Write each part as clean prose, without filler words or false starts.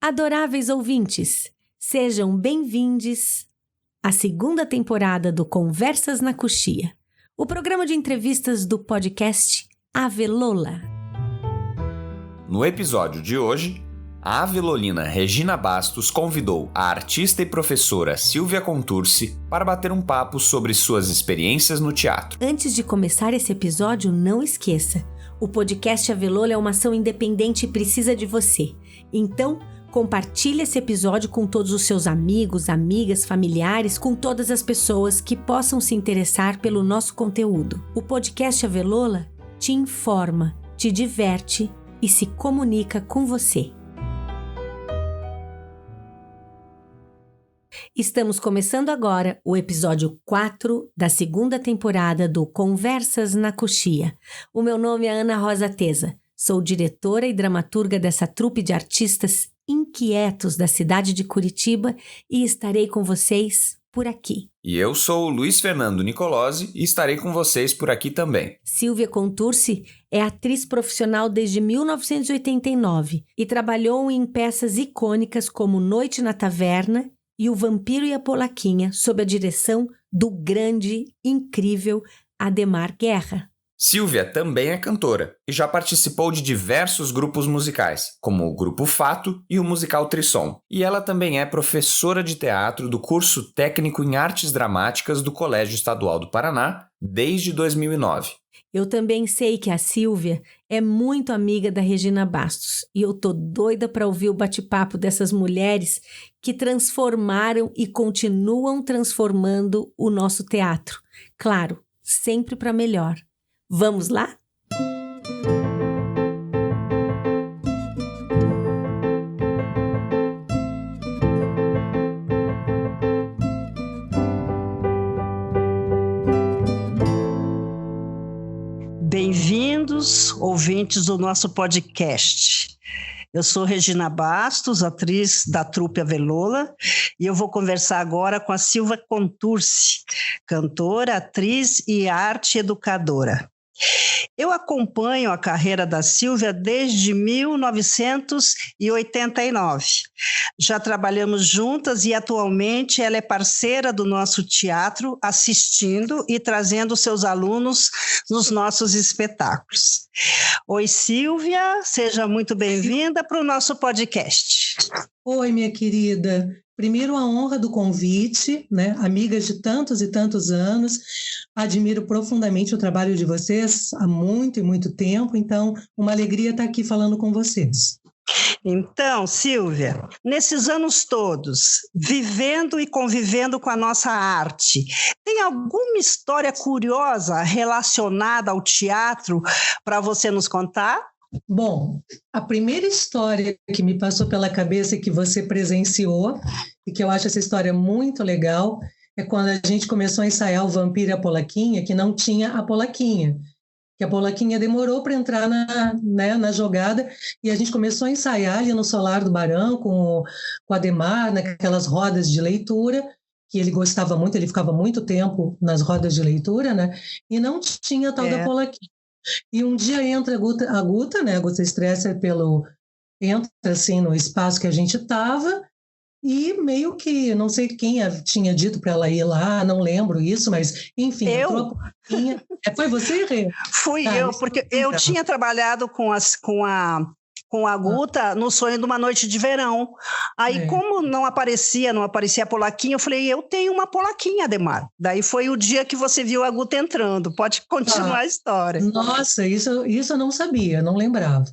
Adoráveis ouvintes, sejam bem-vindos à segunda temporada do Conversas na Coxia, o programa de entrevistas do podcast Avelola. No episódio de hoje, a avelolina Regina Bastos convidou a artista e professora Silvia Contursi para bater um papo sobre suas experiências no teatro. Antes de começar esse episódio, não esqueça, o podcast Avelola é uma ação independente e precisa de você. Então, compartilhe esse episódio com todos os seus amigos, amigas, familiares, com todas as pessoas que possam se interessar pelo nosso conteúdo. O podcast Avelola te informa, te diverte e se comunica com você. Estamos começando agora o episódio 4 da segunda temporada do Conversas na Coxia. O meu nome é Ana Rosa Teza. Sou diretora e dramaturga dessa trupe de artistas inquietos da cidade de Curitiba e estarei com vocês por aqui. E eu sou o Luiz Fernando Nicolosi e estarei com vocês por aqui também. Silvia Contursi é atriz profissional desde 1989 e trabalhou em peças icônicas como Noite na Taverna e O Vampiro e a Polaquinha, sob a direção do grande, incrível Adhemar Guerra. Silvia também é cantora e já participou de diversos grupos musicais, como o Grupo Fato e o musical Trissom. E ela também é professora de teatro do curso técnico em artes dramáticas do Colégio Estadual do Paraná desde 2009. Eu também sei que a Silvia é muito amiga da Regina Bastos e eu tô doida para ouvir o bate-papo dessas mulheres que transformaram e continuam transformando o nosso teatro. Claro, sempre para melhor. Vamos lá? Bem-vindos, ouvintes do nosso podcast. Eu sou Regina Bastos, atriz da trupe Avelola, e eu vou conversar agora com a Silvia Contursi, cantora, atriz e arte educadora. Eu acompanho a carreira da Silvia desde 1989. Já trabalhamos juntas e atualmente ela é parceira do nosso teatro, assistindo e trazendo seus alunos nos nossos espetáculos. Oi, Silvia, seja muito bem-vinda para o nosso podcast. Oi, minha querida. Primeiro, a honra do convite, né? Amigas de tantos e tantos anos. Admiro profundamente o trabalho de vocês há muito e muito tempo, então, uma alegria estar aqui falando com vocês. Então, Silvia, nesses anos todos, vivendo e convivendo com a nossa arte, tem alguma história curiosa relacionada ao teatro para você nos contar? Bom, a primeira história que me passou pela cabeça e que você presenciou, e que eu acho essa história muito legal, é quando a gente começou a ensaiar o Vampiro e a Polaquinha, que não tinha a Polaquinha, que a Polaquinha demorou para entrar na jogada, e a gente começou a ensaiar ali no Solar do Barão, com o Adhemar, naquelas rodas de leitura, que ele gostava muito, ele ficava muito tempo nas rodas de leitura, né? E não tinha a tal da Polaquinha. E um dia entra a Guta, né? A Guta Stresser entra assim no espaço que a gente estava e meio que, não sei quem tinha dito para ela ir lá, não lembro isso, mas enfim. Eu? Foi você, Rê? Fui eu, porque eu tinha trabalhado com a Guta no Sonho de uma Noite de Verão. Aí, como não aparecia a Polaquinha, eu falei, eu tenho uma Polaquinha, Adhemar. Daí foi o dia que você viu a Guta entrando. Pode continuar a história. Nossa, isso eu não sabia, não lembrava.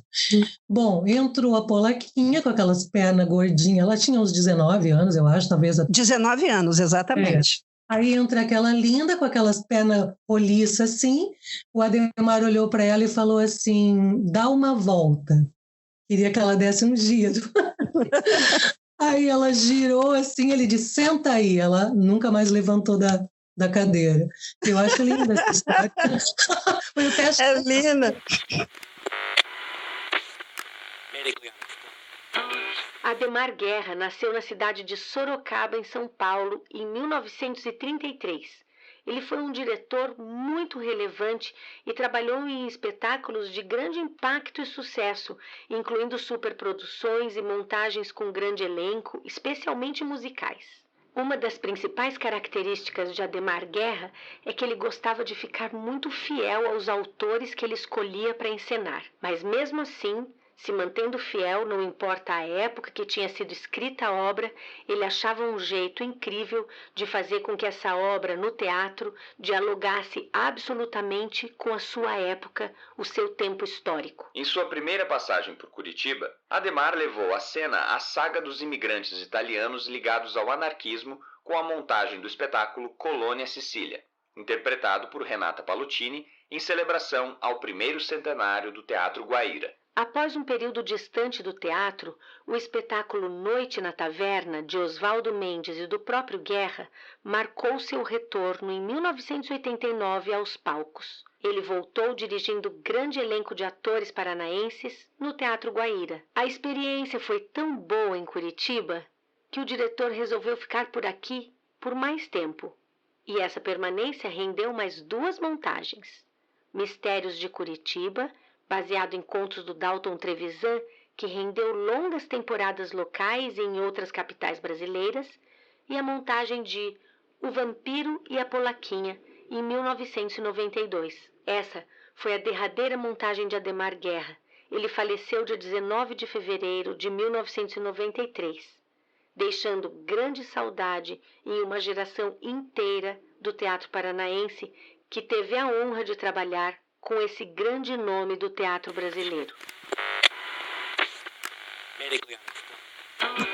Bom, entrou a Polaquinha com aquelas pernas gordinhas, ela tinha uns 19 anos, eu acho, talvez. 19 anos, exatamente. Aí entra aquela linda com aquelas pernas roliças assim, o Adhemar olhou para ela e falou assim, dá uma volta. Queria que ela desse um giro. Aí ela girou assim, ele disse, senta aí. Ela nunca mais levantou da cadeira. Eu acho linda essa história. Foi o teste. É linda. Adhemar Guerra nasceu na cidade de Sorocaba, em São Paulo, em 1933. Ele foi um diretor muito relevante e trabalhou em espetáculos de grande impacto e sucesso, incluindo superproduções e montagens com grande elenco, especialmente musicais. Uma das principais características de Adhemar Guerra é que ele gostava de ficar muito fiel aos autores que ele escolhia para encenar, mas mesmo assim, se mantendo fiel, não importa a época que tinha sido escrita a obra, ele achava um jeito incrível de fazer com que essa obra no teatro dialogasse absolutamente com a sua época, o seu tempo histórico. Em sua primeira passagem por Curitiba, Adhemar levou à cena a saga dos imigrantes italianos ligados ao anarquismo com a montagem do espetáculo Colônia Sicília, interpretado por Renata Pallottini em celebração ao primeiro centenário do Teatro Guaíra. Após um período distante do teatro, o espetáculo Noite na Taverna, de Oswaldo Mendes e do próprio Guerra, marcou seu retorno em 1989 aos palcos. Ele voltou dirigindo grande elenco de atores paranaenses no Teatro Guaíra. A experiência foi tão boa em Curitiba que o diretor resolveu ficar por aqui por mais tempo. E essa permanência rendeu mais 2 montagens: Mistérios de Curitiba, baseado em contos do Dalton Trevisan, que rendeu longas temporadas locais em outras capitais brasileiras, e a montagem de O Vampiro e a Polaquinha, em 1992. Essa foi a derradeira montagem de Adhemar Guerra. Ele faleceu dia 19 de fevereiro de 1993, deixando grande saudade em uma geração inteira do teatro paranaense que teve a honra de trabalhar com esse grande nome do teatro brasileiro.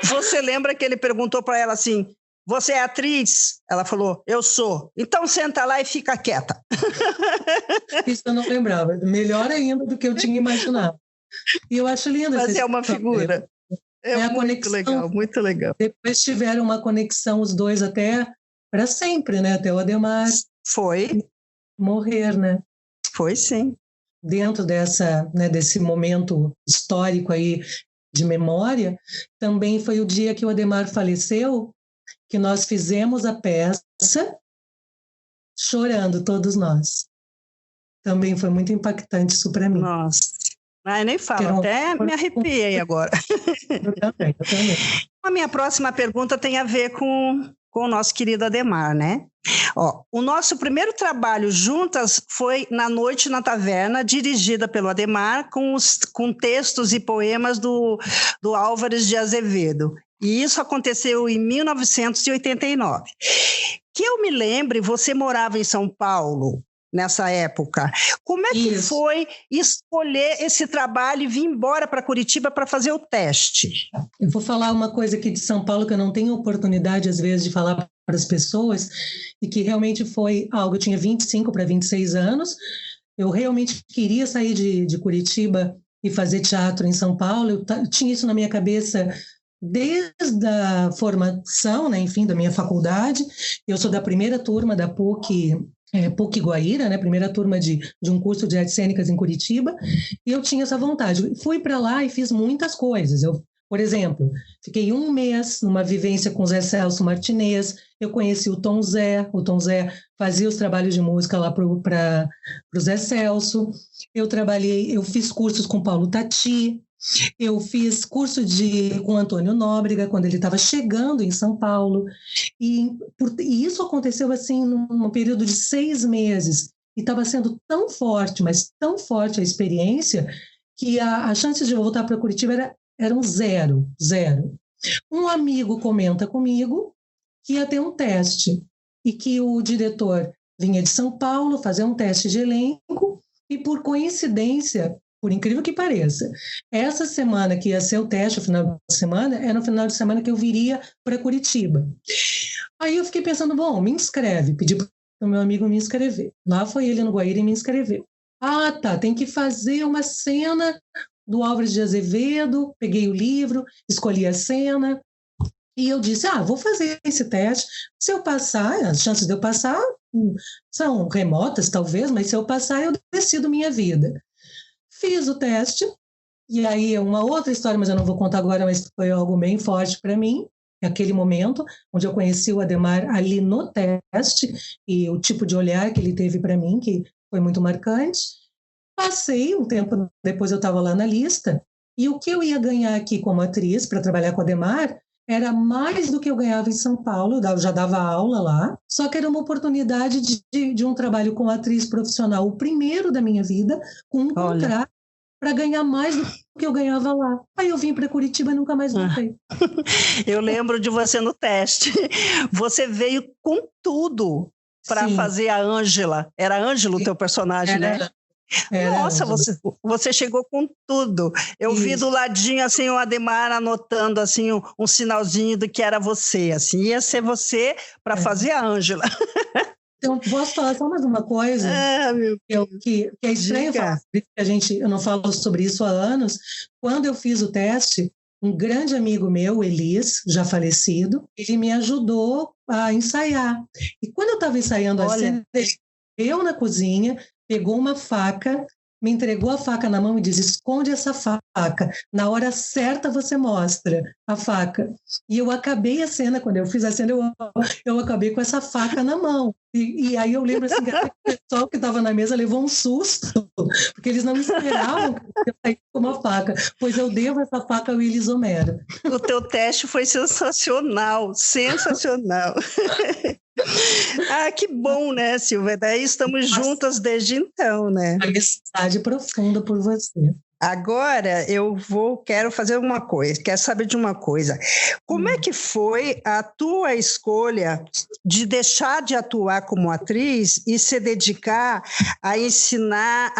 Você lembra que ele perguntou para ela assim: você é atriz? Ela falou: eu sou. Então senta lá e fica quieta. Isso eu não lembrava. Melhor ainda do que eu tinha imaginado. E eu acho linda essa Mas é uma figura. É a muito conexão. legal, muito legal. Depois tiveram uma conexão os dois até para sempre, né? Até o Adhemar Foi, morrer, né? foi sim. Dentro dessa, né, desse momento histórico aí de memória, também foi o dia que o Adhemar faleceu, que nós fizemos a peça chorando, todos nós. Também foi muito impactante isso para mim. Nossa, nem falo, até me arrepiei agora. Eu também. A minha próxima pergunta tem a ver com o nosso querido Adhemar, né? O nosso primeiro trabalho juntas foi na Noite na Taverna, dirigida pelo Adhemar, com textos e poemas do Álvares de Azevedo. E isso aconteceu em 1989. Que eu me lembre, você morava em São Paulo nessa época. Como é que foi escolher esse trabalho e vir embora para Curitiba para fazer o teste? Eu vou falar uma coisa aqui de São Paulo que eu não tenho oportunidade, às vezes, de falar para as pessoas, e que realmente foi algo. Eu tinha 25 para 26 anos, eu realmente queria sair de Curitiba e fazer teatro em São Paulo. Eu tinha isso na minha cabeça desde a formação, né, enfim, da minha faculdade. Eu sou da primeira turma da PUC Guaíra, né, primeira turma de um curso de artes cênicas em Curitiba, e eu tinha essa vontade. Fui para lá e fiz muitas coisas. Por exemplo, fiquei 1 mês numa vivência com Zé Celso Martinez, eu conheci o Tom Zé fazia os trabalhos de música lá para o Zé Celso, eu fiz cursos com Paulo Tati, eu fiz curso com Antônio Nóbrega, quando ele estava chegando em São Paulo, e isso aconteceu assim num período de 6 meses, e estava sendo tão forte, mas tão forte a experiência, que a chance de voltar para Curitiba eram zero. Um amigo comenta comigo que ia ter um teste, e que o diretor vinha de São Paulo fazer um teste de elenco, e por coincidência, por incrível que pareça, essa semana que ia ser o teste, o final de semana, era no final de semana que eu viria para Curitiba. Aí eu fiquei pensando, bom, me inscreve, pedi para o meu amigo me inscrever. Lá foi ele no Guaíra e me inscreveu. Ah, tá, tem que fazer uma cena do Álvares de Azevedo, peguei o livro, escolhi a cena, e eu disse, vou fazer esse teste. Se eu passar, as chances de eu passar são remotas, talvez, mas se eu passar, eu decido minha vida. Fiz o teste, e aí uma outra história, mas eu não vou contar agora, mas foi algo bem forte para mim. aquele momento, onde eu conheci o Adhemar ali no teste, e o tipo de olhar que ele teve para mim, que foi muito marcante. Passei um tempo depois, eu estava lá na lista, e o que eu ia ganhar aqui como atriz para trabalhar com o Adhemar era mais do que eu ganhava em São Paulo, eu já dava aula lá, só que era uma oportunidade de um trabalho com atriz profissional, o primeiro da minha vida, com um contrato para ganhar mais do que eu ganhava lá. Aí eu vim para Curitiba e nunca mais voltei. Eu lembro de você no teste. Você veio com tudo para fazer a Ângela. Era Ângela o teu personagem, né? Nossa, você chegou com tudo. Eu vi do ladinho assim o Adhemar anotando assim um sinalzinho do que era você, assim, ia ser você para fazer a Ângela. Então, posso falar só mais uma coisa que é estranho falar sobre isso, eu não falo sobre isso há anos. Quando eu fiz o teste, um grande amigo meu, Elis, já falecido, ele me ajudou a ensaiar. E quando eu estava ensaiando a cena, eu na cozinha, pegou uma faca, me entregou a faca na mão e disse: esconde essa faca, na hora certa você mostra a faca. E eu acabei a cena, quando eu fiz a cena, eu acabei com essa faca na mão. E aí eu lembro assim, que o pessoal que estava na mesa levou um susto, porque eles não esperavam que eu saísse com uma faca, pois eu devo essa faca ao Elis Homero. O teu teste foi sensacional, sensacional. Que bom, né, Silvia? Daí estamos juntas desde então, né? Amizade profunda por você. Agora quero fazer uma coisa, quero saber de uma coisa. Como é que foi a tua escolha de deixar de atuar como atriz e se dedicar a ensinar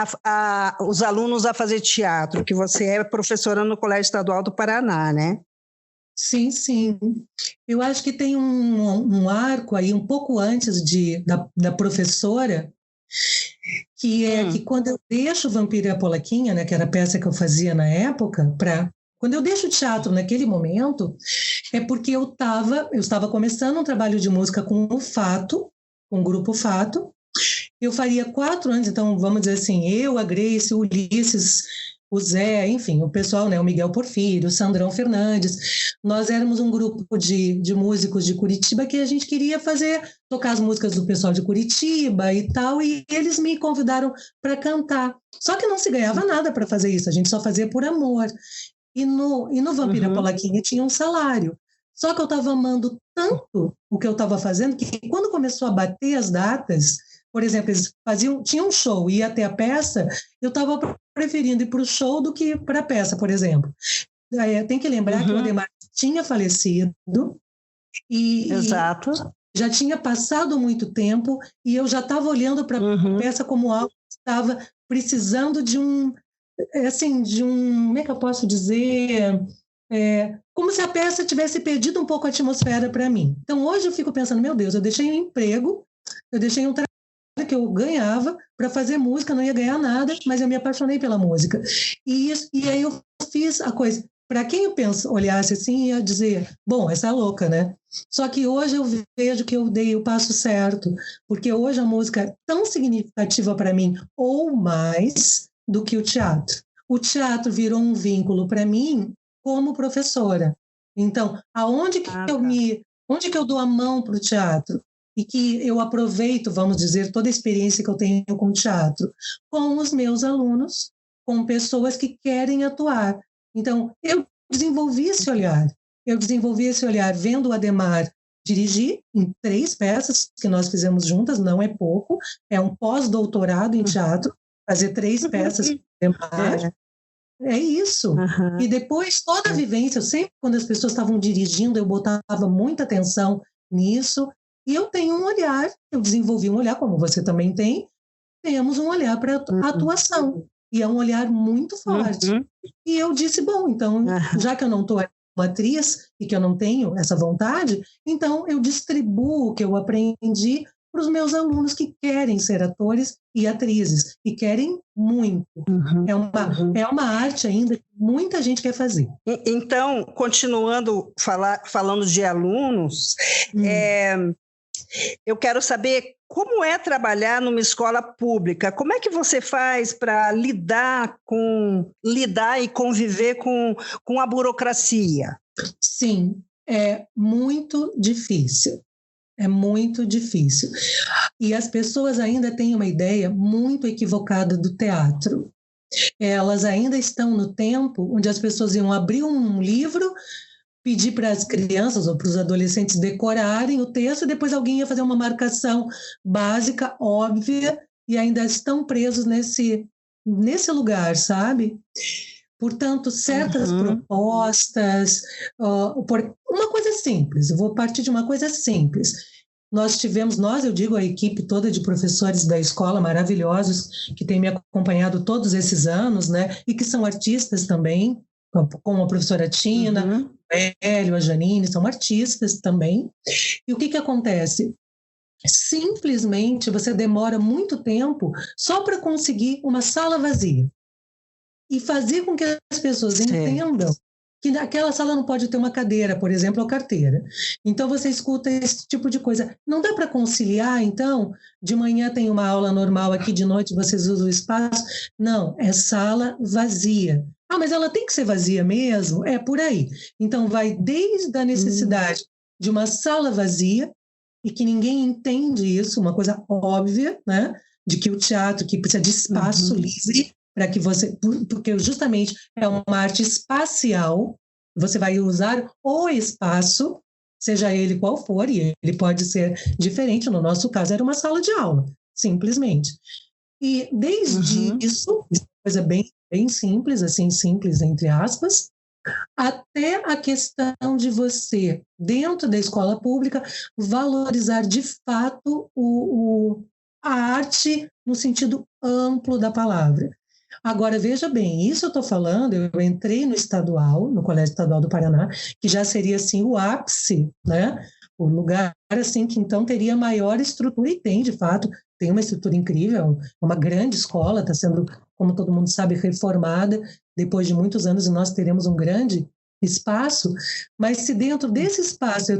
os alunos a fazer teatro, que você é professora no Colégio Estadual do Paraná, né? Sim, sim. Eu acho que tem um arco aí, um pouco antes da professora, que é que quando eu deixo Vampiro e a Polaquinha, né, que era a peça que eu fazia na época, quando eu deixo o teatro naquele momento, é porque eu estava começando um trabalho de música com o Fato, com o Grupo Fato. Eu faria 4 anos, então vamos dizer assim, eu, a Grace, o Ulisses, o Zé, enfim, o pessoal, né, o Miguel Porfírio, o Sandrão Fernandes, nós éramos um grupo de músicos de Curitiba que a gente queria tocar as músicas do pessoal de Curitiba e tal, e eles me convidaram para cantar. Só que não se ganhava nada para fazer isso, a gente só fazia por amor. E no Vampiro Polaquinha tinha um salário. Só que eu estava amando tanto o que eu estava fazendo que quando começou a bater as datas, por exemplo, eles tinham um show e ia ter a peça, eu estava preferindo ir para o show do que para a peça, por exemplo. Tem que lembrar que o Adhemar tinha falecido e já tinha passado muito tempo e eu já estava olhando para a peça como algo que estava precisando de um, como é que eu posso dizer? Como se a peça tivesse perdido um pouco a atmosfera para mim. Então, hoje eu fico pensando, meu Deus, eu deixei um emprego, eu deixei um trabalho que eu ganhava para fazer música, não ia ganhar nada, mas eu me apaixonei pela música. E aí eu fiz a coisa. Para quem eu olhasse assim, ia dizer, bom, essa é louca, né? Só que hoje eu vejo que eu dei o passo certo, porque hoje a música é tão significativa para mim, ou mais, do que o teatro. O teatro virou um vínculo para mim como professora. Então, onde que eu dou a mão para o teatro? E que eu aproveito, vamos dizer, toda a experiência que eu tenho com o teatro, com os meus alunos, com pessoas que querem atuar. Então, eu desenvolvi esse olhar. Eu desenvolvi esse olhar vendo o Adhemar dirigir em 3 peças que nós fizemos juntas, não é pouco, é um pós-doutorado em teatro, fazer 3 peças com o Adhemar. É isso. E depois, toda a vivência, sempre quando as pessoas estavam dirigindo, eu botava muita atenção nisso. E eu tenho um olhar, eu desenvolvi um olhar, como você também tem, temos um olhar para atuação. E é um olhar muito forte. E eu disse, bom, então, já que eu não estou uma atriz e que eu não tenho essa vontade, então eu distribuo o que eu aprendi para os meus alunos que querem ser atores e atrizes, e querem muito. É uma arte ainda que muita gente quer fazer. Então, continuando falando de alunos, eu quero saber como é trabalhar numa escola pública. Como é que você faz para lidar e conviver com a burocracia? Sim, É muito difícil. É muito difícil. E as pessoas ainda têm uma ideia muito equivocada do teatro. Elas ainda estão no tempo onde as pessoas iam abrir um livro, pedir para as crianças ou para os adolescentes decorarem o texto, e depois alguém ia fazer uma marcação básica, óbvia, e ainda estão presos nesse lugar, sabe? Portanto, certas propostas, uma coisa simples, eu vou partir de uma coisa simples. Eu digo a equipe toda de professores da escola maravilhosos que tem me acompanhado todos esses anos, né? E que são artistas também, como a professora Tina, o Hélio, a Janine, são artistas também. E o que acontece? Simplesmente você demora muito tempo só para conseguir uma sala vazia. E fazer com que as pessoas entendam que naquela sala não pode ter uma cadeira, por exemplo, ou carteira. Então, você escuta esse tipo de coisa. Não dá para conciliar, então, de manhã tem uma aula normal aqui, de noite vocês usam o espaço. Não, é sala vazia. Ah, mas ela tem que ser vazia mesmo? É por aí. Então, vai desde a necessidade de uma sala vazia, e que ninguém entende isso, uma coisa óbvia, né? De que o teatro que precisa de espaço livre, para que porque justamente é uma arte espacial, você vai usar o espaço, seja ele qual for, e ele pode ser diferente, no nosso caso era uma sala de aula, simplesmente. E desde isso, coisa bem, bem simples, assim, simples entre aspas, até a questão de você, dentro da escola pública, valorizar de fato a arte no sentido amplo da palavra. Agora, veja bem, isso eu estou falando, eu entrei no Colégio Estadual do Paraná, que já seria, assim, o ápice, né? O lugar, assim, que então teria maior estrutura, e tem, de fato, tem uma estrutura incrível, uma grande escola, está sendo, como todo mundo sabe, reformada depois de muitos anos, e nós teremos um grande espaço, mas se dentro desse espaço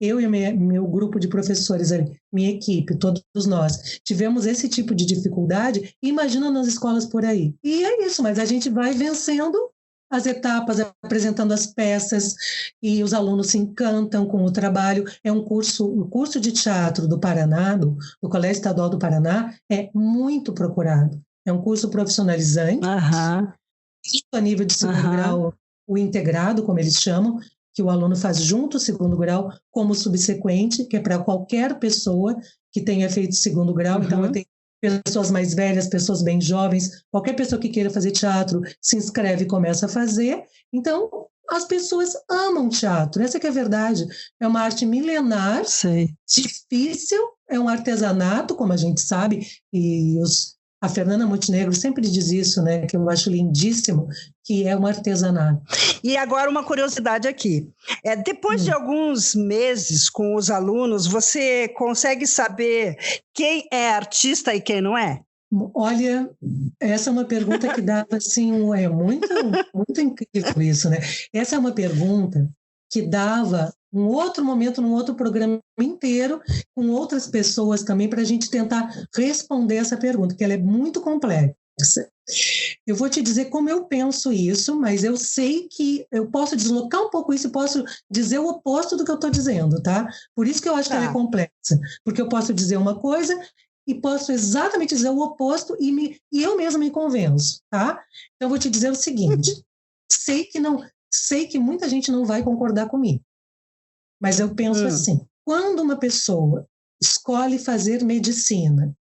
eu e meu grupo de professores, minha equipe, todos nós, tivemos esse tipo de dificuldade, imagina nas escolas por aí. E é isso, mas a gente vai vencendo as etapas, apresentando as peças, e os alunos se encantam com o trabalho. O curso de teatro do Paraná, do Colégio Estadual do Paraná, é muito procurado. É um curso profissionalizante, a nível de segundo grau, o integrado, como eles chamam, que o aluno faz junto o segundo grau como subsequente, que é para qualquer pessoa que tenha feito segundo grau. Então, eu tenho pessoas mais velhas, pessoas bem jovens, qualquer pessoa que queira fazer teatro se inscreve e começa a fazer. Então, as pessoas amam teatro, essa que é a verdade. É uma arte milenar, difícil, é um artesanato, como a gente sabe, e a Fernanda Montenegro sempre diz isso, né, que eu acho lindíssimo, que é um artesanato. E agora uma curiosidade aqui. Depois de alguns meses com os alunos, você consegue saber quem é artista e quem não é? Olha, essa é uma pergunta que dava assim, é muito, muito incrível isso, né? Essa é uma pergunta que dava um outro momento, num outro programa inteiro, com outras pessoas também, para a gente tentar responder essa pergunta, que ela é muito complexa. Eu vou te dizer como eu penso isso, mas eu sei que eu posso deslocar um pouco isso e posso dizer o oposto do que eu estou dizendo, tá? Por isso que eu acho que ela é complexa, porque eu posso dizer uma coisa e posso exatamente dizer o oposto e eu mesma me convenço, tá? Então, eu vou te dizer o seguinte, sei que muita gente não vai concordar comigo, mas eu penso assim, quando uma pessoa escolhe fazer medicina,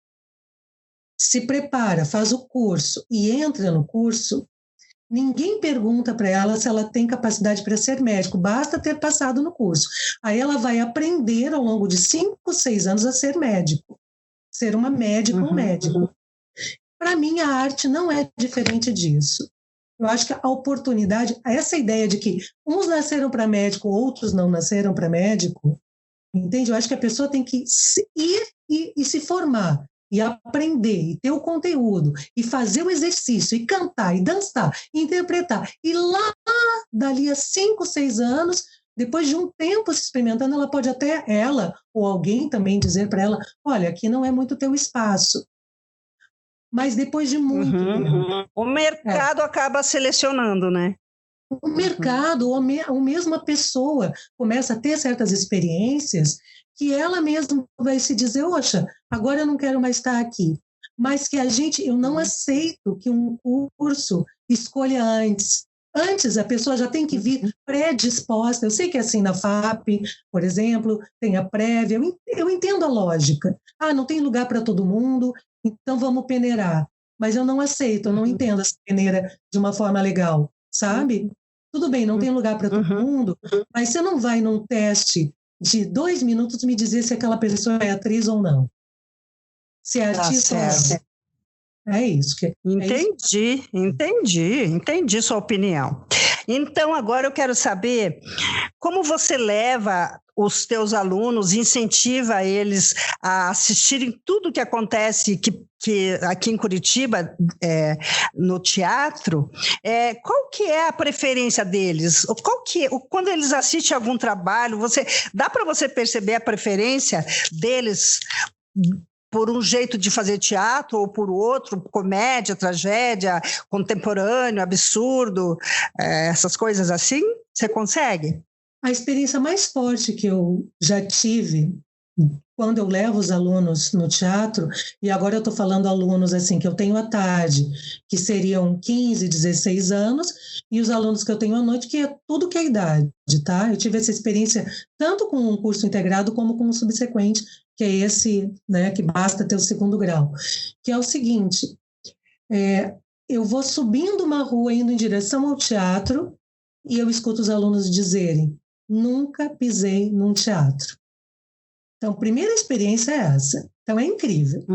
se prepara, faz o curso e entra no curso, ninguém pergunta para ela se ela tem capacidade para ser médico, basta ter passado no curso. Aí ela vai aprender ao longo de 5, 6 anos a ser médico, ser uma médica, um médico. Para mim, a arte não é diferente disso. Eu acho que a oportunidade, essa ideia de que uns nasceram para médico, outros não nasceram para médico, entende? Eu acho que a pessoa tem que ir e se formar, e aprender, e ter o conteúdo, e fazer o exercício, e cantar, e dançar, e interpretar. E lá, dali a 5, 6 anos, depois de um tempo se experimentando, ela pode até, ela ou alguém também dizer para ela, olha, aqui não é muito teu espaço. Mas depois de muito tempo. O mercado acaba selecionando, né? o mercado, ou mesmo a pessoa começa a ter certas experiências que ela mesma vai se dizer, oxa, agora eu não quero mais estar aqui. Mas que eu não aceito que um curso escolha antes. Antes, a pessoa já tem que vir predisposta. Eu sei que assim na FAP, por exemplo, tem a prévia. Eu entendo a lógica. Não tem lugar para todo mundo, então vamos peneirar. Mas eu não aceito, eu não entendo essa peneira de uma forma legal, sabe? Tudo bem, não tem lugar para todo mundo, mas você não vai num teste de 2 minutos me dizer se aquela pessoa é atriz ou não. Se é artista ou não. É isso. Entendi sua opinião. Então, agora eu quero saber como você leva os teus alunos, incentiva eles a assistirem tudo que acontece que aqui em Curitiba, no teatro. Qual que é a preferência deles? Quando eles assistem algum trabalho, dá para você perceber a preferência deles por um jeito de fazer teatro ou por outro, comédia, tragédia, contemporâneo, absurdo, essas coisas assim? Você consegue? A experiência mais forte que eu já tive quando eu levo os alunos no teatro, e agora eu estou falando alunos assim que eu tenho à tarde, que seriam 15, 16 anos, e os alunos que eu tenho à noite, que é tudo que é idade, tá? Eu tive essa experiência tanto com um curso integrado como com um subsequente, que é esse, né, que basta ter o 2º grau, que é o seguinte, eu vou subindo uma rua indo em direção ao teatro e eu escuto os alunos dizerem, nunca pisei num teatro. Então, a primeira experiência é essa. Então, é incrível.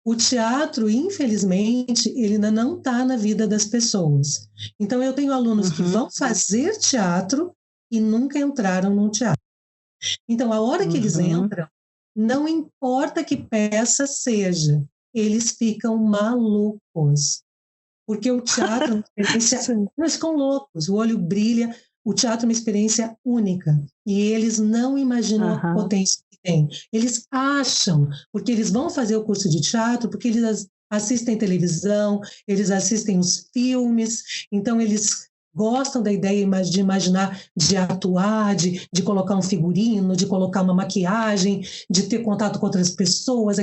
O teatro, infelizmente, ele ainda não está na vida das pessoas. Então, eu tenho alunos que vão fazer teatro e nunca entraram num teatro. Então, a hora que eles entram, não importa que peça seja, eles ficam malucos. Porque o teatro é uma experiência... Eles ficam loucos, o olho brilha. O teatro é uma experiência única. E eles não imaginam a potência que tem. Eles acham, porque eles vão fazer o curso de teatro, porque eles assistem televisão, eles assistem os filmes, então eles gostam da ideia de imaginar, de atuar, de colocar um figurino, de colocar uma maquiagem, de ter contato com outras pessoas,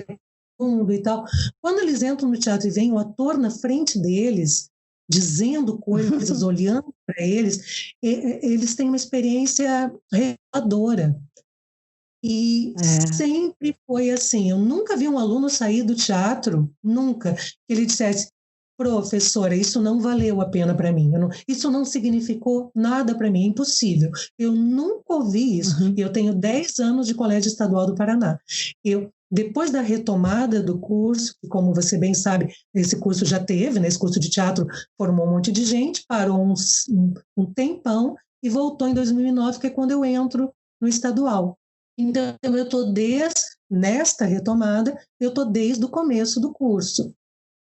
mundo e tal. Quando eles entram no teatro e vem o ator na frente deles, dizendo coisas, olhando para eles, eles têm uma experiência reveladora. E sempre foi assim. Eu nunca vi um aluno sair do teatro, nunca, que ele dissesse, professora, isso não valeu a pena para mim, isso não significou nada para mim, é impossível. Eu nunca ouvi isso. E eu tenho 10 anos de Colégio Estadual do Paraná. Depois da retomada do curso, que como você bem sabe, esse curso já teve, né? Esse curso de teatro formou um monte de gente, parou um tempão e voltou em 2009, que é quando eu entro no estadual. Então, eu estou nesta retomada, eu estou desde o começo do curso.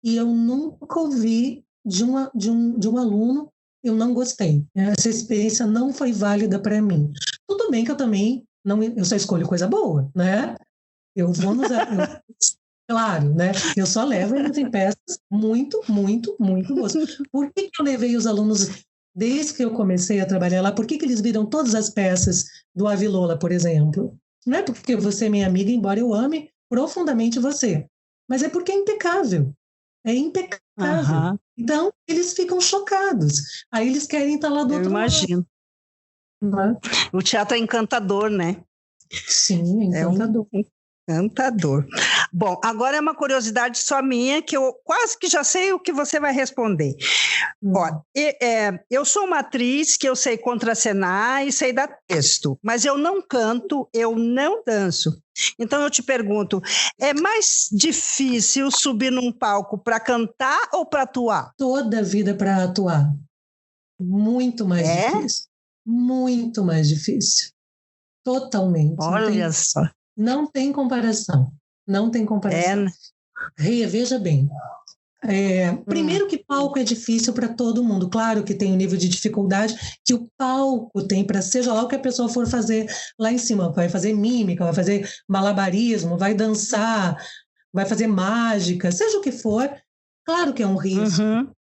E eu nunca ouvi de um aluno, eu não gostei. Essa experiência não foi válida para mim. Tudo bem que eu também, eu só escolho coisa boa, né? Eu vou claro, né? Eu só levo eles em peças muito, muito, muito boas. Por que eu levei os alunos, desde que eu comecei a trabalhar lá, por que eles viram todas as peças do Avilola, por exemplo? Não é porque você é minha amiga, embora eu ame profundamente você, mas é porque é impecável. É impecável. Então, eles ficam chocados. Aí eles querem estar lá do outro lado. Eu imagino. O teatro é encantador, né? Sim, é encantador. Encantador. Bom, agora é uma curiosidade só minha, que eu quase que já sei o que você vai responder. Ó, eu sou uma atriz que eu sei contracenar e sei dar texto, mas eu não canto, eu não danço. Então eu te pergunto, é mais difícil subir num palco para cantar ou para atuar? Toda a vida para atuar. Muito mais difícil. Muito mais difícil. Totalmente. Olha só. Não tem comparação. Não tem comparação. Veja bem. Primeiro que palco é difícil para todo mundo. Claro que tem um nível de dificuldade que o palco tem para seja lá o que a pessoa for fazer lá em cima. Vai fazer mímica, vai fazer malabarismo, vai dançar, vai fazer mágica, seja o que for. Claro que é um risco.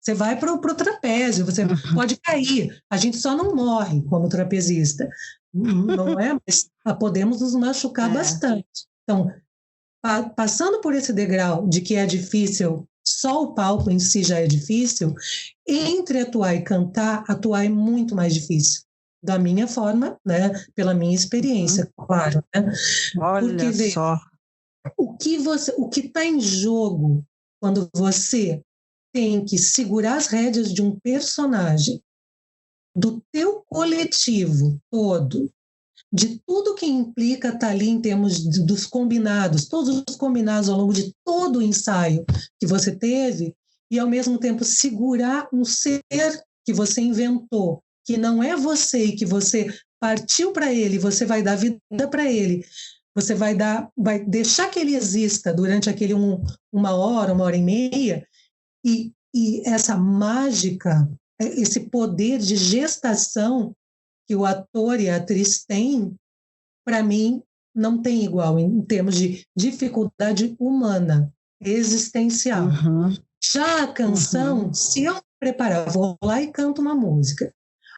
Você vai para o trapézio, você pode cair. A gente só não morre como trapezista, não é? Mas podemos nos machucar bastante. Então, passando por esse degrau de que é difícil, só o palco em si já é difícil, entre atuar e cantar, atuar é muito mais difícil. Da minha forma, né? Pela minha experiência, claro. Né? Olha só. O que está em jogo quando você tem que segurar as rédeas de um personagem, do teu coletivo todo, de tudo que implica estar ali em termos dos combinados, todos os combinados ao longo de todo o ensaio que você teve, e ao mesmo tempo segurar um ser que você inventou, que não é você e que você partiu para ele, você vai dar vida para ele, você vai deixar que ele exista durante aquele uma hora e meia, e essa mágica, esse poder de gestação que o ator e a atriz têm, para mim, não tem igual em termos de dificuldade humana, existencial. Já a canção, se eu me preparar, vou lá e canto uma música.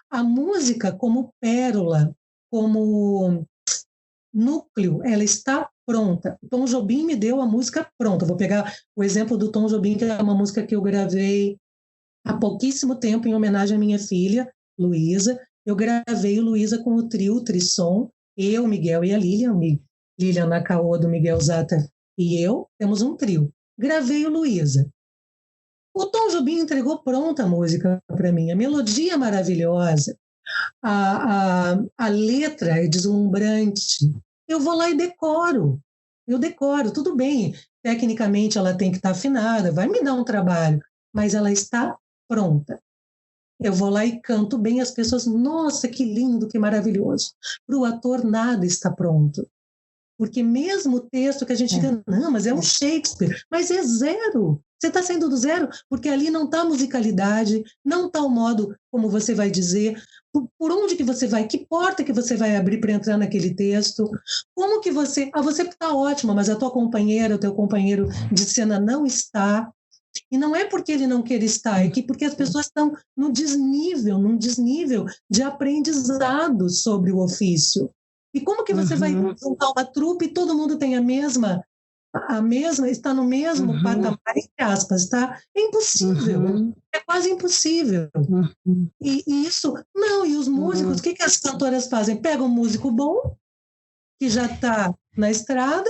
A música, como pérola, como núcleo, ela está pronta. O Tom Jobim me deu a música pronta. Vou pegar o exemplo do Tom Jobim, que é uma música que eu gravei há pouquíssimo tempo em homenagem à minha filha, Luísa. Eu gravei o Luísa com o trio Trissom, eu, Miguel e a Lilian Nakaoa, do Miguel Zata e eu, temos um trio. Gravei o Luísa. O Tom Jobim entregou pronta a música para mim, a melodia maravilhosa, a letra é deslumbrante. Eu vou lá e decoro. Eu decoro, tudo bem. Tecnicamente ela tem que estar afinada, vai me dar um trabalho, mas ela está pronta. Eu vou lá e canto bem, as pessoas, nossa, que lindo, que maravilhoso. Para o ator, nada está pronto. Porque mesmo o texto que a gente diga, não, mas é um Shakespeare, mas é zero. Você está saindo do zero, porque ali não está a musicalidade, não está o modo como você vai dizer, por onde que você vai, que porta que você vai abrir para entrar naquele texto, como que você está ótima, mas a tua companheira, o teu companheiro de cena não está. E não é porque ele não quer estar, é porque as pessoas estão num desnível de aprendizado sobre o ofício. E como que você vai juntar uma trupe e todo mundo tem a mesma, está no mesmo patamar, entre aspas, tá? É impossível, é quase impossível. E isso, não, e os músicos, o que as cantoras fazem? Pegam um músico bom, que já está na estrada,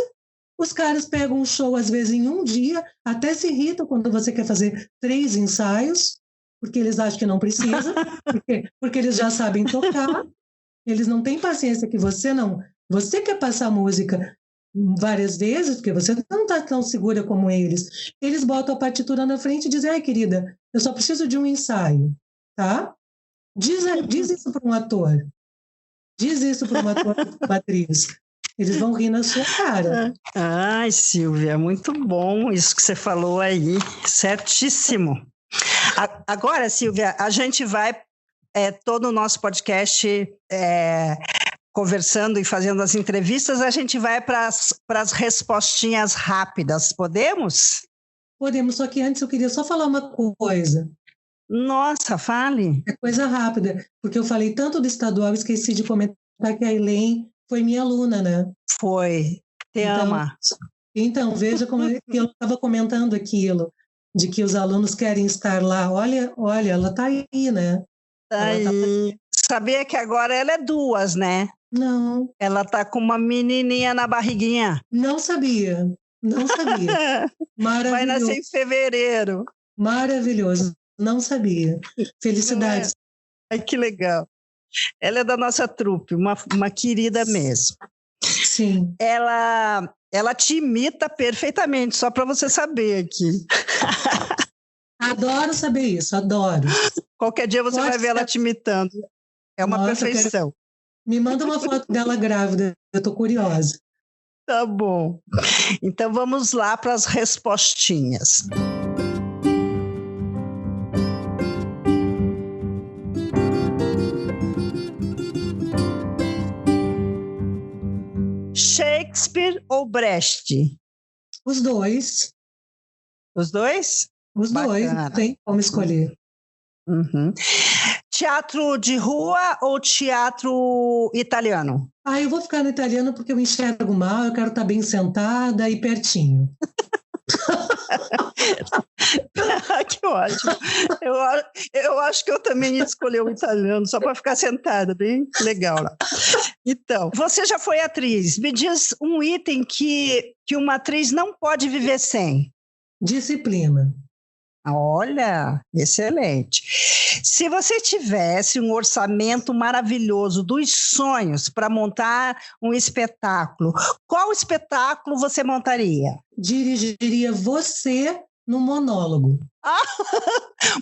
os caras pegam um show, às vezes, em um dia, até se irritam quando você quer fazer 3 ensaios, porque eles acham que não precisa, porque eles já sabem tocar, eles não têm paciência que você não. Você quer passar música várias vezes, porque você não está tão segura como eles. Eles botam a partitura na frente e dizem, ai, querida, eu só preciso de um ensaio, tá? Diz isso para um ator. Diz isso para uma ator, uma atriz. Eles vão rir na sua cara. Ai, Silvia, muito bom isso que você falou aí, certíssimo. Agora, Silvia, a gente vai, todo o nosso podcast, conversando e fazendo as entrevistas, a gente vai para as respostinhas rápidas, podemos? Podemos, só que antes eu queria só falar uma coisa. Nossa, fale. É coisa rápida, porque eu falei tanto do estadual, esqueci de comentar que a Elaine foi minha aluna, né? Foi. Ama. Então, veja como eu estava comentando aquilo, de que os alunos querem estar lá. Olha, ela está aí, né? Aí. Sabia que agora ela é 2, né? Não. Ela está com uma menininha na barriguinha. Não sabia. Maravilhoso. Vai nascer em fevereiro. Maravilhoso. Não sabia. Felicidades. Ai, que legal. Ela é da nossa trupe, uma querida mesmo. Sim. Ela te imita perfeitamente, só para você saber aqui. Adoro saber isso, adoro. Qualquer dia você vai ver ela te imitando. É uma perfeição. Me manda uma foto dela grávida, eu estou curiosa. Tá bom. Então vamos lá para as respostinhas. Shakespeare ou Brecht? Os dois. Os dois? Os dois, não tem como escolher. Uhum. Teatro de rua ou teatro italiano? Eu vou ficar no italiano porque eu enxergo mal, eu quero estar bem sentada e pertinho. Que ótimo. Eu acho que eu também ia escolher o italiano, só para ficar sentada, bem legal lá. Então, você já foi atriz. Me diz um item que uma atriz não pode viver sem. Disciplina. Olha, excelente. Se você tivesse um orçamento maravilhoso dos sonhos para montar um espetáculo, qual espetáculo você montaria? Dirigiria você no monólogo.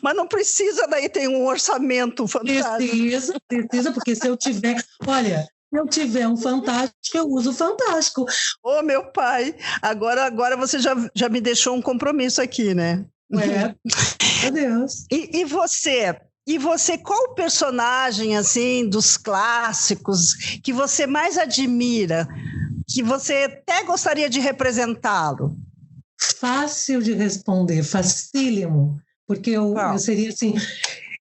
Mas não precisa, daí tem um orçamento fantástico. Precisa, porque se eu tiver... Olha, se eu tiver um fantástico, eu uso o fantástico. Ô, meu pai, agora você já me deixou um compromisso aqui, né? Meu Deus. E você? E você, qual personagem, assim, dos clássicos que você mais admira, que você até gostaria de representá-lo? Fácil de responder, facílimo, porque eu seria assim...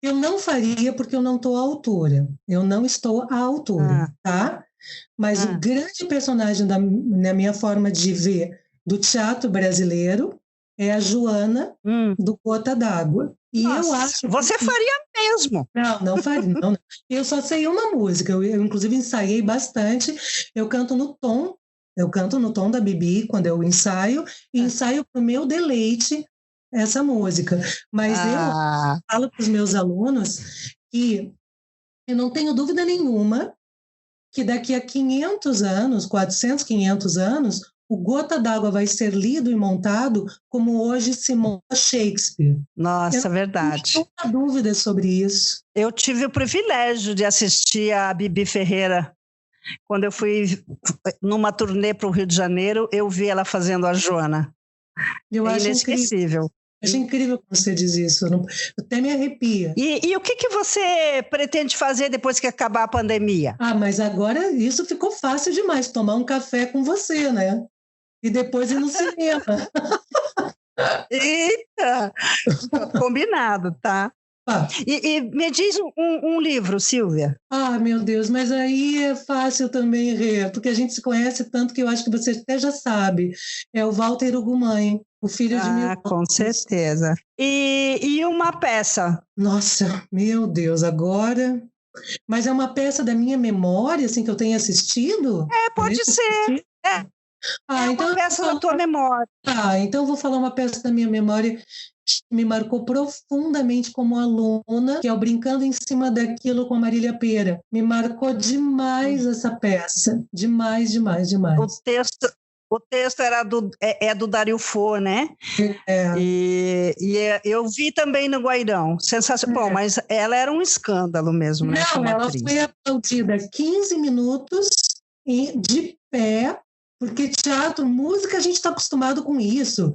Eu não faria porque eu não estou à altura. Eu não estou à altura, tá? Mas o grande personagem na minha forma de ver do teatro brasileiro é a Joana do Gota d'Água. E Nossa, eu acho você faria mesmo. Não faria. Não. Eu só sei uma música. Eu inclusive ensaiei bastante. Eu canto no tom da Bibi quando eu ensaio e ensaio para o meu deleite essa música. Mas eu falo para os meus alunos que eu não tenho dúvida nenhuma que daqui a 500 anos, 400, 500 anos, o Gota d'Água vai ser lido e montado como hoje se monta Shakespeare. Nossa, verdade. Não tenho dúvida sobre isso. Eu tive o privilégio de assistir a Bibi Ferreira. Quando eu fui numa turnê para o Rio de Janeiro, eu vi ela fazendo a Joana. Eu acho inesquecível. Acho incrível que você diz isso, eu até me arrepia. E o que você pretende fazer depois que acabar a pandemia? Mas agora isso ficou fácil demais, tomar um café com você, né? E depois ir no cinema. Eita! Combinado, tá? E me diz um livro, Silvia. Meu Deus, mas aí é fácil também, Rê, porque a gente se conhece tanto que eu acho que você até já sabe. É o Walter Ugumãe, o filho de Milton. Com certeza. E uma peça? Nossa, meu Deus, agora... Mas é uma peça da minha memória, assim, que eu tenha assistido? Pode ser. Então uma peça da tua memória. Então eu vou falar uma peça da minha memória que me marcou profundamente como aluna, que é o Brincando em Cima daquilo com a Marília Pêra. Me marcou demais essa peça. Demais, demais, demais. O texto era do Dario Fo, né? E eu vi também no Guairão. Sensacional. Bom, mas ela era um escândalo mesmo, né? Não, ela foi aplaudida 15 minutos de pé, porque teatro, música, a gente está acostumado com isso,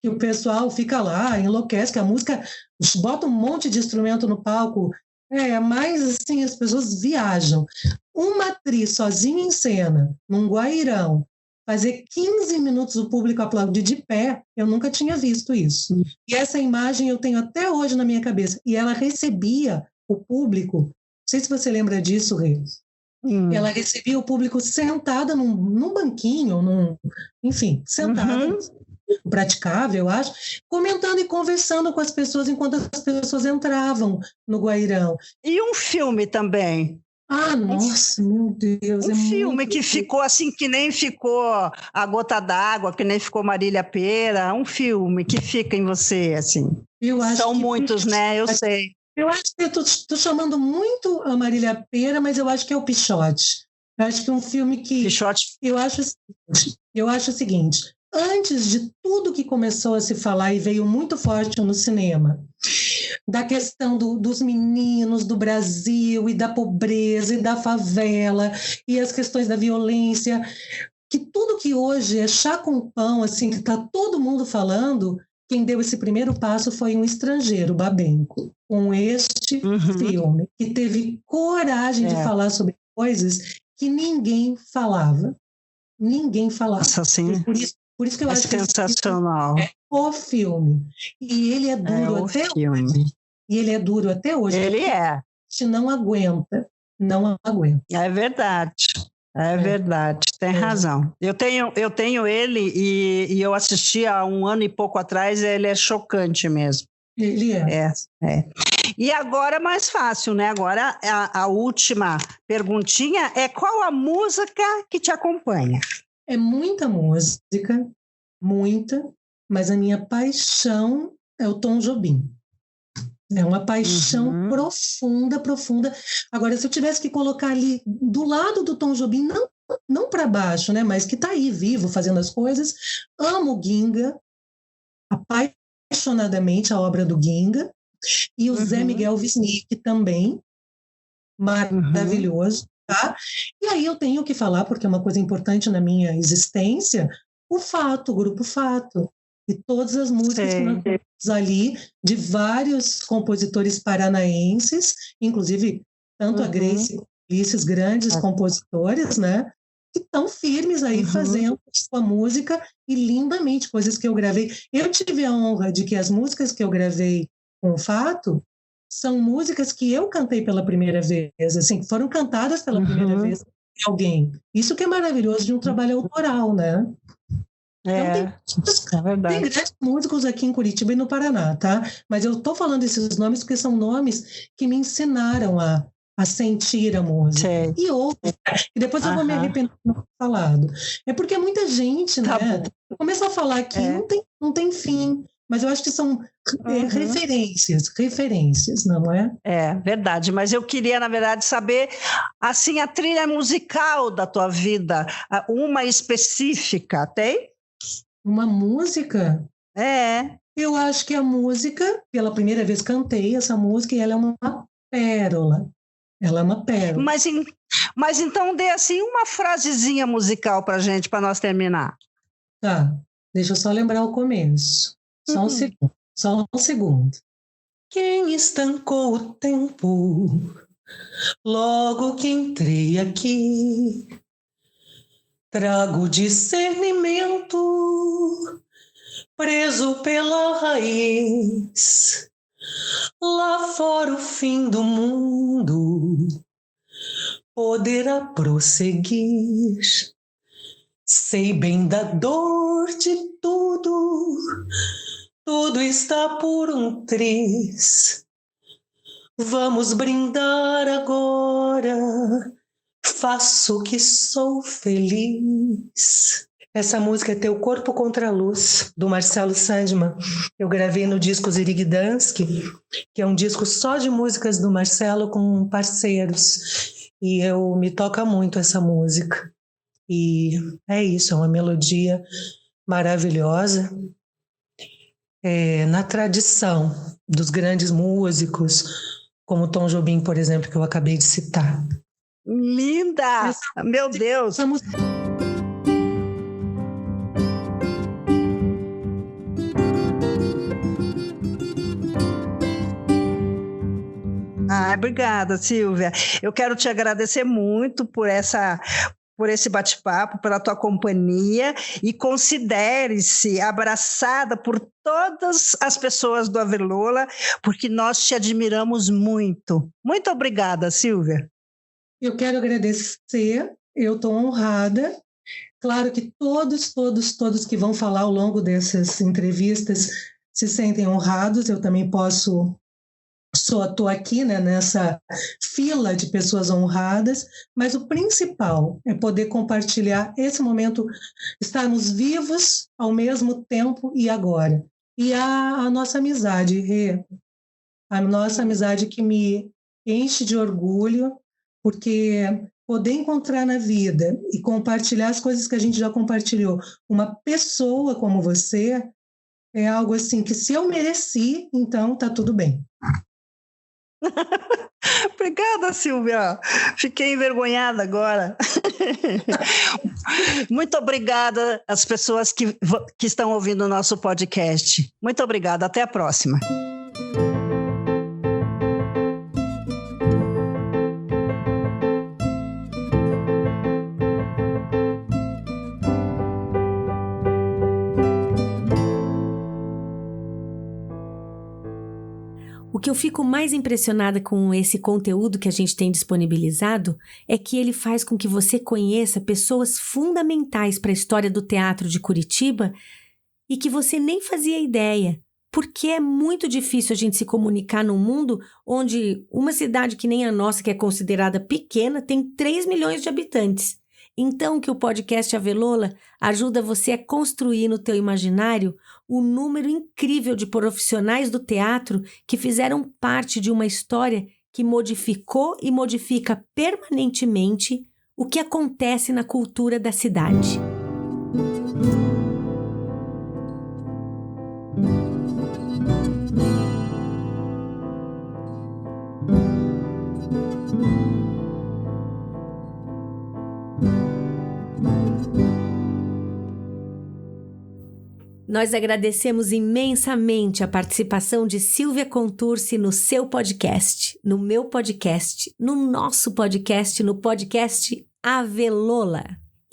que o pessoal fica lá, enlouquece, que a música bota um monte de instrumento no palco, mas assim, as pessoas viajam. Uma atriz sozinha em cena, num Guairão, fazer 15 minutos o público aplaudir de pé, eu nunca tinha visto isso. E essa imagem eu tenho até hoje na minha cabeça. E ela recebia o público, não sei se você lembra disso, Rê. Ela recebia o público sentada num banquinho, enfim, sentada, praticável, eu acho, comentando e conversando com as pessoas enquanto as pessoas entravam no Guairão. E um filme também. Nossa, meu Deus. Um filme que ficou assim, que nem ficou A Gota d'Água, que nem ficou Marília Pêra, um filme que fica em você, assim. São muitos, né? Eu sei. Eu acho que estou chamando muito a Marília Pêra, mas eu acho que é o Pichote. Eu acho que é um filme que... Pichote. Eu acho o seguinte, antes de tudo que começou a se falar e veio muito forte no cinema, da questão dos meninos do Brasil e da pobreza e da favela e as questões da violência, que tudo que hoje é chá com pão, assim, que está todo mundo falando, quem deu esse primeiro passo foi um estrangeiro, Babenco, com este filme, que teve coragem de falar sobre coisas que ninguém falava. Ninguém falava. Nossa, sim. Por isso que eu acho que sensacional. é o filme. E ele é duro até hoje. E ele é duro até hoje. Ele é. A gente não aguenta. Não aguenta. É verdade. É verdade, tem razão. Eu tenho ele e eu assisti há 1 ano e pouco atrás, ele é chocante mesmo. Ele é. E agora mais fácil, né? Agora a última perguntinha é: qual a música que te acompanha? É muita música, muita, mas a minha paixão é o Tom Jobim. É uma paixão profunda. Agora, se eu tivesse que colocar ali do lado do Tom Jobim, não para baixo, né? Mas que está aí vivo, fazendo as coisas, amo Ginga, apaixonadamente a obra do Ginga, e o Zé Miguel Wisnik também, maravilhoso, tá? E aí eu tenho que falar, porque é uma coisa importante na minha existência, o Grupo Fato. E todas as músicas que nós temos ali, de vários compositores paranaenses, inclusive tanto a Grace como a Ulisses, grandes compositores, né? Que estão firmes aí fazendo sua música e lindamente, coisas que eu gravei. Eu tive a honra de que as músicas que eu gravei com o Fato são músicas que eu cantei pela primeira vez, assim, que foram cantadas pela primeira vez por alguém. Isso que é maravilhoso de um trabalho autoral, né? Então, é verdade. Tem grandes músicos aqui em Curitiba e no Paraná, tá? Mas eu estou falando esses nomes porque são nomes que me ensinaram a sentir a música. E outros, e depois eu vou me arrepender de não ter falado. É porque muita gente, né? Começa a falar aqui, não tem fim. Mas eu acho que são referências, não é? É verdade, mas eu queria, na verdade, saber, assim, a trilha musical da tua vida, uma específica, tem? Uma música? Eu acho que a música, pela primeira vez cantei essa música e ela é uma pérola. Ela é uma pérola. Mas então dê assim uma frasezinha musical pra gente, para nós terminar. Tá, deixa eu só lembrar o começo. Só um segundo. Quem estancou o tempo logo que entrei aqui? Trago discernimento preso pela raiz. Lá fora o fim do mundo poderá prosseguir. Sei bem da dor de tudo está por um triz. Vamos brindar agora, faço que sou feliz. Essa música é Teu Corpo Contra a Luz, do Marcelo Sandman. Eu gravei no disco Zirigdansky, que é um disco só de músicas do Marcelo com parceiros. E me toca muito essa música. E é isso, é uma melodia maravilhosa. Na tradição dos grandes músicos, como Tom Jobim, por exemplo, que eu acabei de citar. Linda! Meu Deus! Obrigada, Silvia. Eu quero te agradecer muito por esse bate-papo, pela tua companhia, e considere-se abraçada por todas as pessoas do Avelola, porque nós te admiramos muito. Muito obrigada, Silvia. Eu quero agradecer, eu estou honrada. Claro que todos que vão falar ao longo dessas entrevistas se sentem honrados, eu também estou aqui, né, nessa fila de pessoas honradas, mas o principal é poder compartilhar esse momento, estarmos vivos ao mesmo tempo e agora. E a nossa amizade, Rê, a nossa amizade que me enche de orgulho, porque poder encontrar na vida e compartilhar as coisas que a gente já compartilhou, uma pessoa como você, é algo assim que se eu mereci, então tá tudo bem. Obrigada, Silvia. Fiquei envergonhada agora. Muito obrigada às pessoas que estão ouvindo o nosso podcast. Muito obrigada. Até a próxima. que eu fico mais impressionada com esse conteúdo que a gente tem disponibilizado é que ele faz com que você conheça pessoas fundamentais para a história do teatro de Curitiba e que você nem fazia ideia, porque é muito difícil a gente se comunicar num mundo onde uma cidade que nem a nossa, que é considerada pequena, tem 3 milhões de habitantes. Então, que o podcast Avelola ajuda você a construir no teu imaginário o número incrível de profissionais do teatro que fizeram parte de uma história que modificou e modifica permanentemente o que acontece na cultura da cidade. Nós agradecemos imensamente a participação de Silvia Contursi no seu podcast, no meu podcast, no nosso podcast, no podcast Avelola.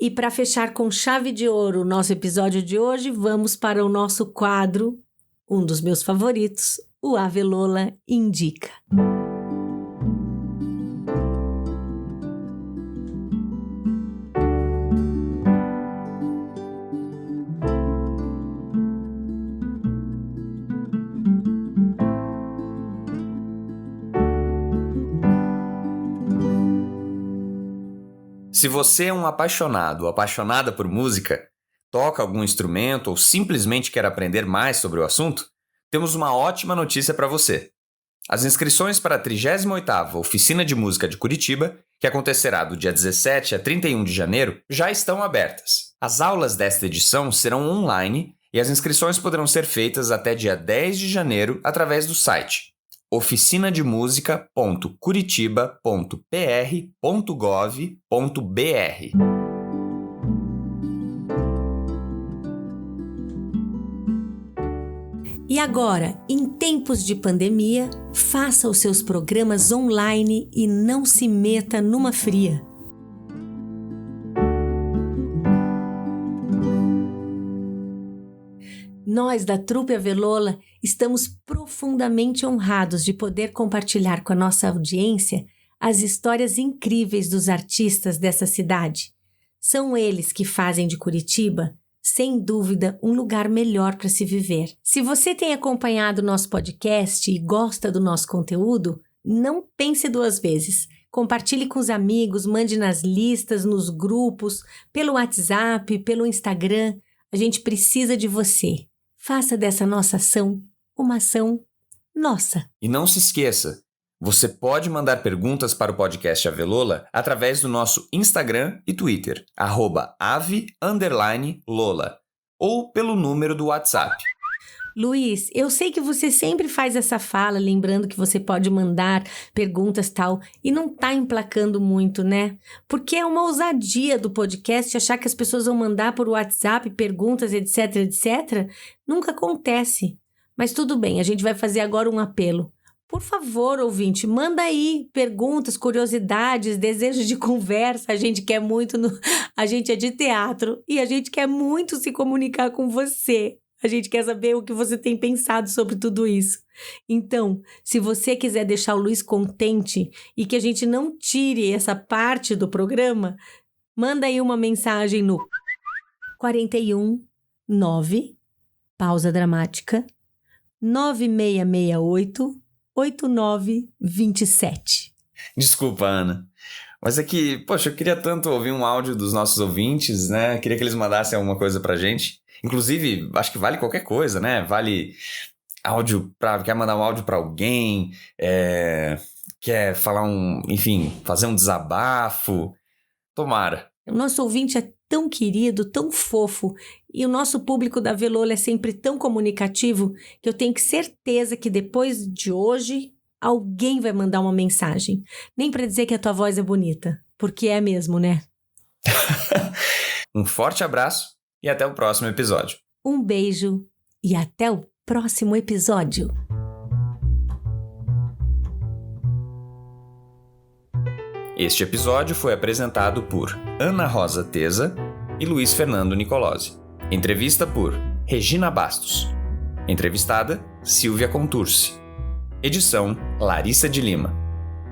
E para fechar com chave de ouro o nosso episódio de hoje, vamos para o nosso quadro, um dos meus favoritos, o Avelola Indica. Se você é um apaixonado ou apaixonada por música, toca algum instrumento ou simplesmente quer aprender mais sobre o assunto, temos uma ótima notícia para você. As inscrições para a 38ª Oficina de Música de Curitiba, que acontecerá do dia 17 a 31 de janeiro, já estão abertas. As aulas desta edição serão online e as inscrições poderão ser feitas até dia 10 de janeiro através do site oficinademusica.curitiba.pr.gov.br. E agora, em tempos de pandemia, faça os seus programas online e não se meta numa fria. Nós, da Trupe Avelola, estamos profundamente honrados de poder compartilhar com a nossa audiência as histórias incríveis dos artistas dessa cidade. São eles que fazem de Curitiba, sem dúvida, um lugar melhor para se viver. Se você tem acompanhado o nosso podcast e gosta do nosso conteúdo, não pense 2 vezes. Compartilhe com os amigos, mande nas listas, nos grupos, pelo WhatsApp, pelo Instagram. A gente precisa de você. Faça dessa nossa ação uma ação nossa. E não se esqueça, você pode mandar perguntas para o podcast Avelola através do nosso Instagram e Twitter, @ave_lola, ou pelo número do WhatsApp. Luiz, eu sei que você sempre faz essa fala, lembrando que você pode mandar perguntas tal, e não tá emplacando muito, né? Porque é uma ousadia do podcast achar que as pessoas vão mandar por WhatsApp perguntas, etc, etc. Nunca acontece. Mas tudo bem, a gente vai fazer agora um apelo. Por favor, ouvinte, manda aí perguntas, curiosidades, desejos de conversa. A gente quer muito, a gente é de teatro e a gente quer muito se comunicar com você. A gente quer saber o que você tem pensado sobre tudo isso. Então, se você quiser deixar o Luiz contente e que a gente não tire essa parte do programa, manda aí uma mensagem no 41 9, pausa dramática, 9668 8927. Desculpa, Ana. Mas é que, poxa, eu queria tanto ouvir um áudio dos nossos ouvintes, né? Queria que eles mandassem alguma coisa pra gente. Inclusive, acho que vale qualquer coisa, né? Vale áudio quer mandar um áudio pra alguém, quer falar fazer um desabafo. Tomara. O nosso ouvinte é tão querido, tão fofo, e o nosso público da Avelola é sempre tão comunicativo que eu tenho certeza que depois de hoje alguém vai mandar uma mensagem. Nem para dizer que a tua voz é bonita, porque é mesmo, né? Um forte abraço e até o próximo episódio. Um beijo e até o próximo episódio. Este episódio foi apresentado por Ana Rosa Teza e Luiz Fernando Nicolosi. Entrevista por Regina Bastos. Entrevistada, Silvia Contursi. Edição Larissa de Lima.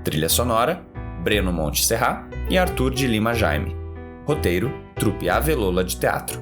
Trilha sonora Breno Monte Serrat e Arthur de Lima Jaime. Roteiro Trupe Avelola de Teatro.